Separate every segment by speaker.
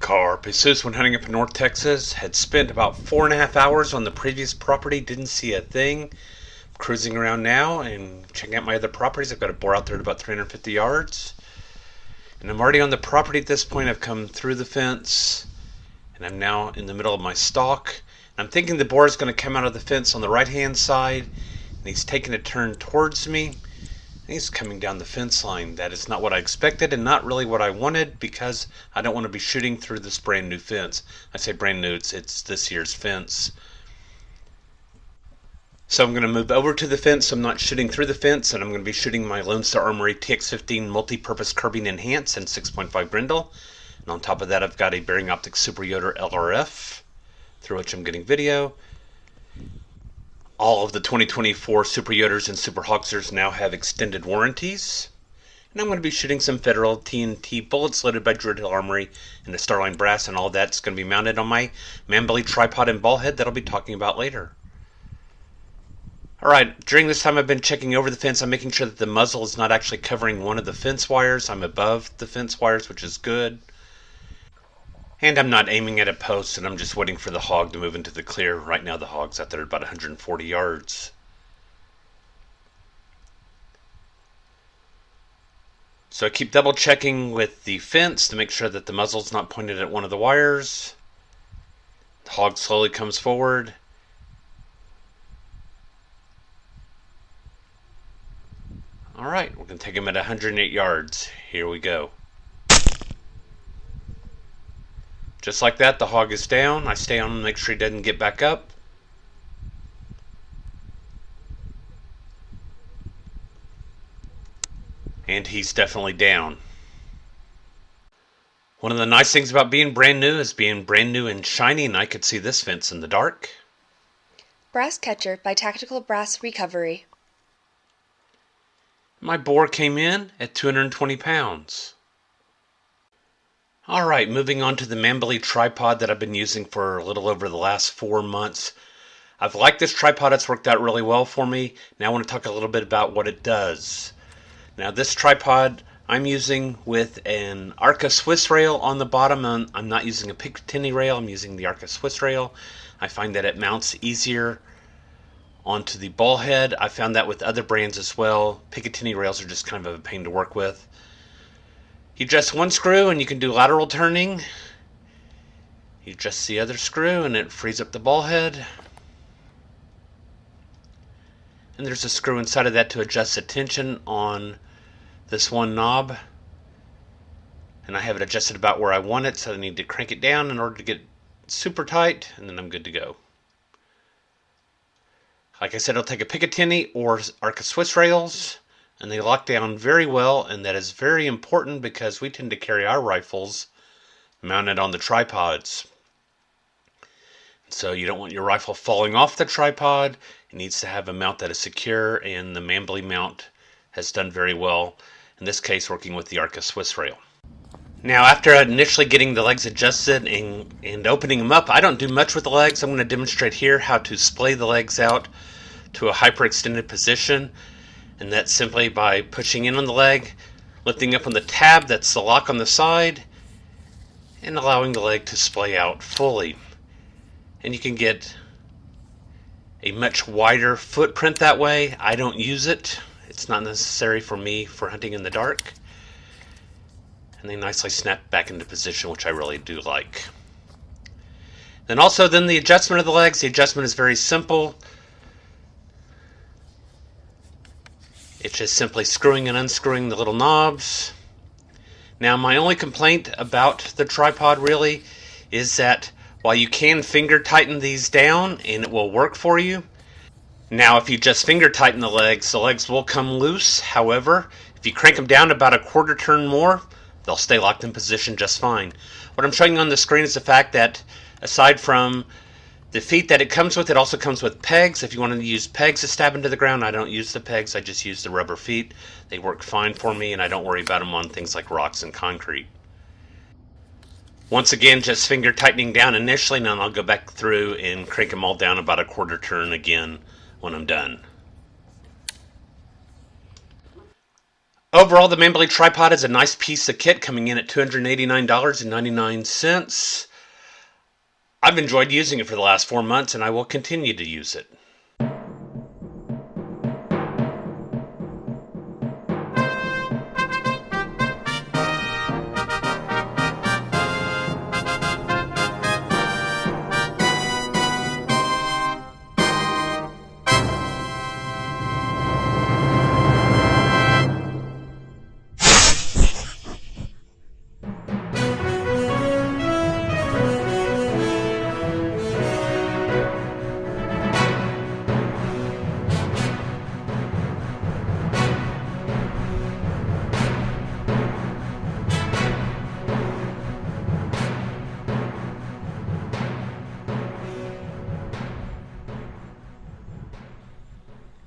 Speaker 1: Carp Jesus, when hunting up in North Texas, had spent about 4.5 hours on the previous property, didn't see a thing. I'm cruising around now and checking out my other properties. I've got a boar out there at about 350 yards. And I'm already on the property at this point. I've come through the fence and I'm now in the middle of my stalk. And I'm thinking the boar is going to come out of the fence on the right hand side, and he's taking a turn towards me. He's coming down the fence line. That is not what I expected and not really what I wanted, because I don't want to be shooting through this brand new fence. I say brand new, it's this year's fence. So I'm going to move over to the fence so I'm not shooting through the fence, and I'm going to be shooting my Lone Star Armory TX15 multi-purpose curbing enhanced and 6.5 brindle. And on top of that, I've got a Bearing Optics Super Yoder LRF through which I'm getting video. All of the 2024 Super Yoders and Super Hogsers now have extended warranties. And I'm going to be shooting some Federal TNT bullets loaded by Druid Hill Armory and the Starline Brass, and all that's going to be mounted on my Manbily tripod and ball head that I'll be talking about later. Alright, during this time I've been checking over the fence. I'm making sure that the muzzle is not actually covering one of the fence wires. I'm above the fence wires, which is good. And I'm not aiming at a post, and I'm just waiting for the hog to move into the clear. Right now the hog's out there at about 140 yards. So I keep double checking with the fence to make sure that the muzzle's not pointed at one of the wires. The hog slowly comes forward. Alright, we're going to take him at 108 yards. Here we go. Just like that, the hog is down. I stay on him to make sure he doesn't get back up. And he's definitely down. One of the nice things about being brand new is being brand new and shiny, and I could see this fence in the dark.
Speaker 2: Brass Catcher by Tactical Brass Recovery.
Speaker 1: My boar came in at 220 pounds. Alright, moving on to the Manbily tripod that I've been using for a little over the last 4 months. I've liked this tripod, it's worked out really well for me. Now I want to talk a little bit about what it does. Now this tripod I'm using with an Arca Swiss rail on the bottom. I'm not using a Picatinny rail, I'm using the Arca Swiss rail. I find that it mounts easier onto the ball head. I found that with other brands as well. Picatinny rails are just kind of a pain to work with. You adjust one screw and you can do lateral turning. You adjust the other screw and it frees up the ball head. And there's a screw inside of that to adjust the tension on this one knob. And I have it adjusted about where I want it, so I need to crank it down in order to get super tight, and then I'm good to go. Like I said, I'll take a Picatinny or Arca Swiss rails, and they lock down very well, and that is very important because we tend to carry our rifles mounted on the tripods. So you don't want your rifle falling off the tripod. It needs to have a mount that is secure, and the Manbily mount has done very well, in this case working with the Arca Swiss rail. Now after initially getting the legs adjusted and opening them up, I don't do much with the legs. I'm going to demonstrate here how to splay the legs out to a hyperextended position. And that's simply by pushing in on the leg, lifting up on the tab, that's the lock on the side, and allowing the leg to splay out fully. And you can get a much wider footprint that way. I don't use it. It's not necessary for me for hunting in the dark. And they nicely snap back into position, which I really do like. Then the adjustment of the legs. The adjustment is very simple. It's just simply screwing and unscrewing the little knobs. Now my only complaint about the tripod really is that while you can finger tighten these down and it will work for you, now if you just finger tighten the legs will come loose. However, if you crank them down about a quarter turn more, they'll stay locked in position just fine. What I'm showing you on the screen is the fact that aside from the feet that it comes with, it also comes with pegs. If you want to use pegs to stab into the ground, I don't use the pegs, I just use the rubber feet. They work fine for me and I don't worry about them on things like rocks and concrete. Once again, just finger tightening down initially, and then I'll go back through and crank them all down about a quarter turn again when I'm done. Overall, the Manbily tripod is a nice piece of kit coming in at $289.99. I've enjoyed using it for the last 4 months and I will continue to use it.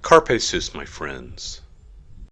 Speaker 1: Carpe sus, my friends.